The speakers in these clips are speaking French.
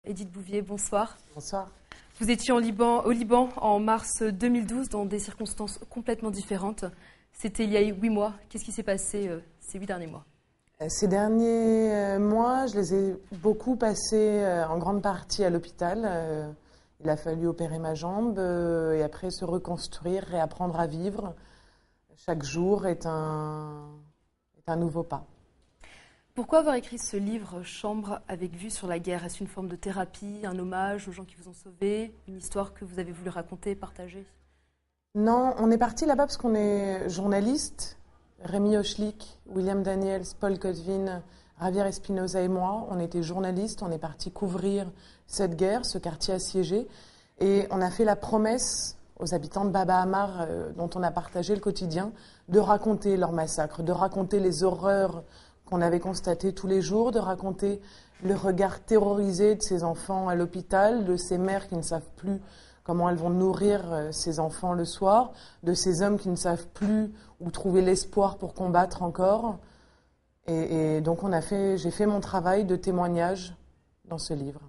Édith Bouvier, bonsoir. Bonsoir. Vous étiez au Liban en mars 2012 dans des circonstances complètement différentes. C'était il y a 8 mois. Qu'est-ce qui s'est passé ces 8 derniers mois? Ces derniers mois, je les ai beaucoup passés en grande partie à l'hôpital. Il a fallu opérer ma jambe et après se reconstruire, réapprendre à vivre. Chaque jour est un nouveau pas. Pourquoi avoir écrit ce livre, Chambre avec vue sur la guerre? Est-ce une forme de thérapie, un hommage aux gens qui vous ont sauvés, une histoire que vous avez voulu raconter, partager? Non, on est parti là-bas parce qu'on est journaliste. Rémi Hochlik, William Daniels, Paul Kotvin, Javier Espinosa et moi, on était journalistes, on est parti couvrir cette guerre, ce quartier assiégé, et on a fait la promesse aux habitants de Baba Amar, dont on a partagé le quotidien, de raconter leur massacre, de raconter les horreurs qu'on avait constatées tous les jours, de raconter le regard terrorisé de ces enfants à l'hôpital, de ces mères qui ne savent plus comment elles vont nourrir ces enfants le soir, de ces hommes qui ne savent plus où trouver l'espoir pour combattre encore. Et donc j'ai fait mon travail de témoignage dans ce livre.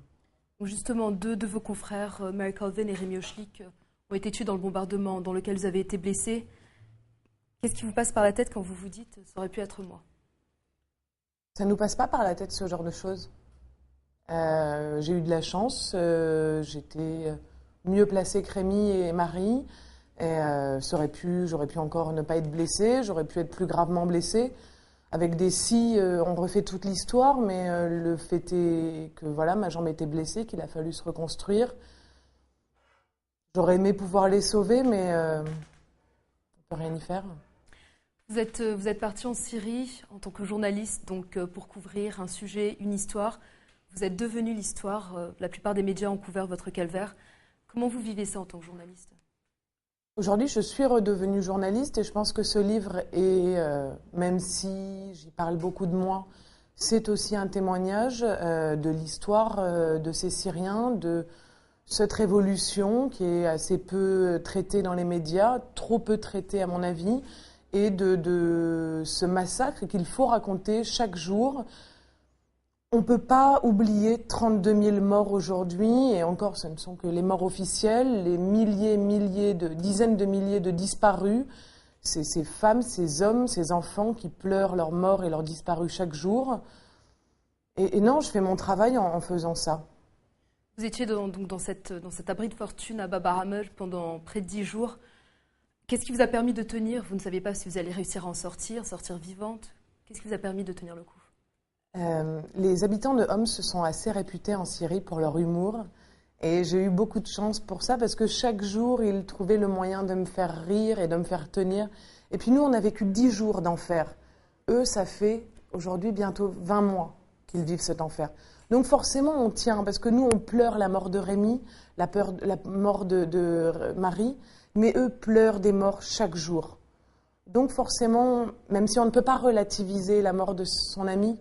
Justement, deux de vos confrères, Mary Colvin et Rémi Hochlik, ont été tués dans le bombardement dans lequel vous avez été blessés. Qu'est-ce qui vous passe par la tête quand vous vous dites « ça aurait pu être moi » ? Ça ne nous passe pas par la tête ce genre de choses. J'ai eu de la chance, j'étais mieux placée que Rémi et Marie. Et j'aurais pu encore ne pas être blessée, j'aurais pu être plus gravement blessée. Avec des scies, on refait toute l'histoire, mais le fait est que voilà, ma jambe était blessée, qu'il a fallu se reconstruire. J'aurais aimé pouvoir les sauver, mais on ne peut rien y faire. Vous êtes parti en Syrie en tant que journaliste, donc pour couvrir un sujet, une histoire. Vous êtes devenu l'histoire. La plupart des médias ont couvert votre calvaire. Comment vous vivez ça en tant que journaliste ? Aujourd'hui, je suis redevenue journaliste et je pense que ce livre est, même si j'y parle beaucoup de moi, c'est aussi un témoignage de l'histoire de ces Syriens, de cette révolution qui est assez peu traitée dans les médias, trop peu traitée à mon avis, et de ce massacre qu'il faut raconter chaque jour. On ne peut pas oublier 32 000 morts aujourd'hui, et encore ce ne sont que les morts officielles, les dizaines de milliers de disparus, ces femmes, ces hommes, ces enfants qui pleurent leurs morts et leurs disparus chaque jour. Et non, je fais mon travail en faisant ça. Vous étiez donc dans cet abri de fortune à Baba Amar pendant près de 10 jours. Qu'est-ce qui vous a permis de tenir? Vous ne saviez pas si vous alliez réussir à en sortir vivante. Qu'est-ce qui vous a permis de tenir le coup? Les habitants de Homs se sont assez réputés en Syrie pour leur humour. Et j'ai eu beaucoup de chance pour ça parce que chaque jour, ils trouvaient le moyen de me faire rire et de me faire tenir. Et puis nous, on a vécu 10 jours d'enfer. Eux, ça fait aujourd'hui bientôt 20 mois qu'ils vivent cet enfer. Donc forcément, on tient parce que nous, on pleure la mort de Rémi, la mort de Marie, mais eux pleurent des morts chaque jour. Donc forcément, même si on ne peut pas relativiser la mort de son ami,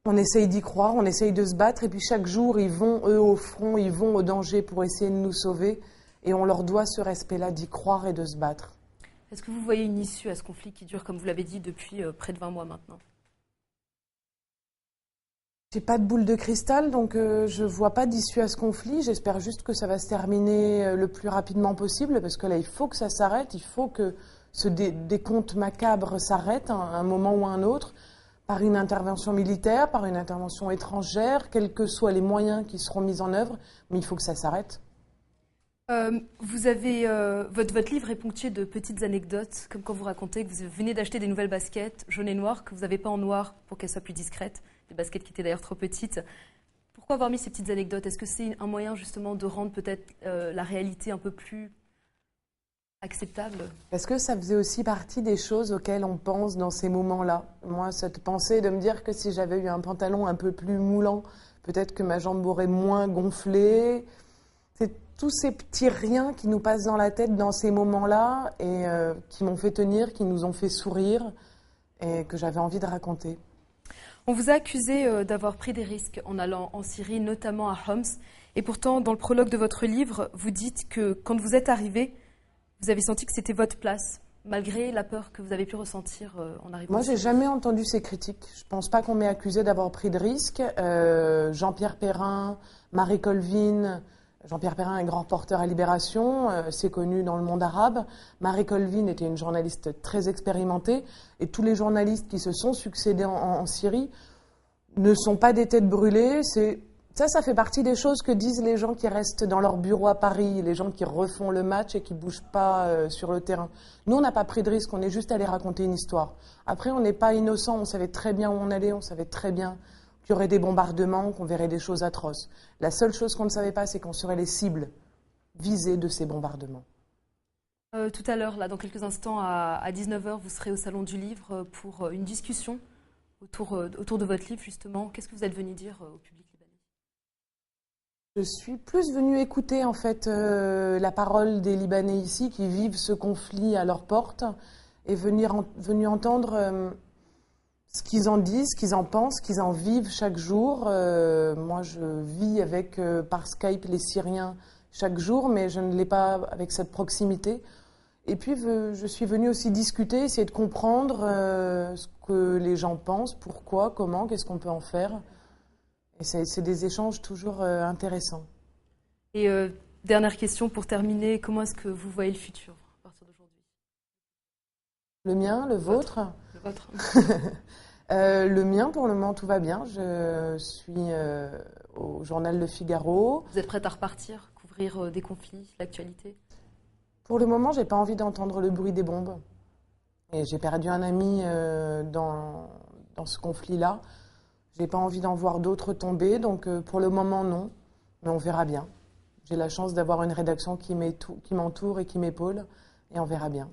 on essaye d'y croire, on essaye de se battre, et puis chaque jour, ils vont, eux, au front, ils vont au danger pour essayer de nous sauver, et on leur doit ce respect-là d'y croire et de se battre. Est-ce que vous voyez une issue à ce conflit qui dure, comme vous l'avez dit, depuis près de 20 mois maintenant? J'ai pas de boule de cristal, donc je vois pas d'issue à ce conflit. J'espère juste que ça va se terminer le plus rapidement possible, parce que là, il faut que ça s'arrête, il faut que ce décompte macabre s'arrête à un moment ou à un autre, par une intervention militaire, par une intervention étrangère, quels que soient les moyens qui seront mis en œuvre, mais il faut que ça s'arrête. Votre livre est ponctué de petites anecdotes, comme quand vous racontez que vous venez d'acheter des nouvelles baskets jaunes et noires, que vous n'avez pas en noir pour qu'elles soient plus discrètes, des baskets qui étaient d'ailleurs trop petites. Pourquoi avoir mis ces petites anecdotes? Est-ce que c'est un moyen justement de rendre peut-être la réalité un peu plus acceptable? Parce que ça faisait aussi partie des choses auxquelles on pense dans ces moments-là. Moi, cette pensée de me dire que si j'avais eu un pantalon un peu plus moulant, peut-être que ma jambe aurait moins gonflé. C'est tous ces petits riens qui nous passent dans la tête dans ces moments-là et qui m'ont fait tenir, qui nous ont fait sourire et que j'avais envie de raconter. On vous a accusé d'avoir pris des risques en allant en Syrie, notamment à Homs. Et pourtant, dans le prologue de votre livre, vous dites que quand vous êtes arrivé, vous avez senti que c'était votre place. malgré la peur que vous avez pu ressentir en arrivant Moi, ici? j'ai jamais entendu ces critiques. Je pense pas qu'on m'ait accusé d'avoir pris de risques. Jean-Pierre Perrin, Marie Colvin. Jean-Pierre Perrin est grand reporter à Libération, c'est connu dans le monde arabe. Marie Colvin était une journaliste très expérimentée. Et tous les journalistes qui se sont succédés en Syrie ne sont pas des têtes brûlées. Ça fait partie des choses que disent les gens qui restent dans leur bureau à Paris, les gens qui refont le match et qui bougent pas sur le terrain. Nous, on n'a pas pris de risque, on est juste allé raconter une histoire. Après, on n'est pas innocent, on savait très bien où on allait, on savait très bien qu'il y aurait des bombardements, qu'on verrait des choses atroces. La seule chose qu'on ne savait pas, c'est qu'on serait les cibles visées de ces bombardements. Tout à l'heure, là, dans quelques instants, à 19 heures, vous serez au Salon du Livre pour une discussion autour de votre livre, justement. Qu'est-ce que vous êtes venu dire au public libanais? Je suis plus venue écouter, en fait, la parole des Libanais ici qui vivent ce conflit à leur porte et venue entendre ce qu'ils en disent, ce qu'ils en pensent, ce qu'ils en vivent chaque jour. Moi, je vis avec, par Skype, les Syriens chaque jour, mais je ne l'ai pas avec cette proximité. Et puis, je suis venue aussi discuter, essayer de comprendre ce que les gens pensent, pourquoi, comment, qu'est-ce qu'on peut en faire. Et c'est des échanges toujours intéressants. Et dernière question pour terminer, comment est-ce que vous voyez le futur à partir d'aujourd'hui? Le mien, le vôtre? Le vôtre. Le mien, pour le moment, tout va bien. Je suis au journal Le Figaro. Vous êtes prête à repartir, couvrir des conflits, l'actualité? Pour le moment, j'ai pas envie d'entendre le bruit des bombes. Et j'ai perdu un ami dans ce conflit-là. J'ai pas envie d'en voir d'autres tomber. Donc, pour le moment, non. Mais on verra bien. J'ai la chance d'avoir une rédaction qui m'entoure et qui m'épaule. Et on verra bien.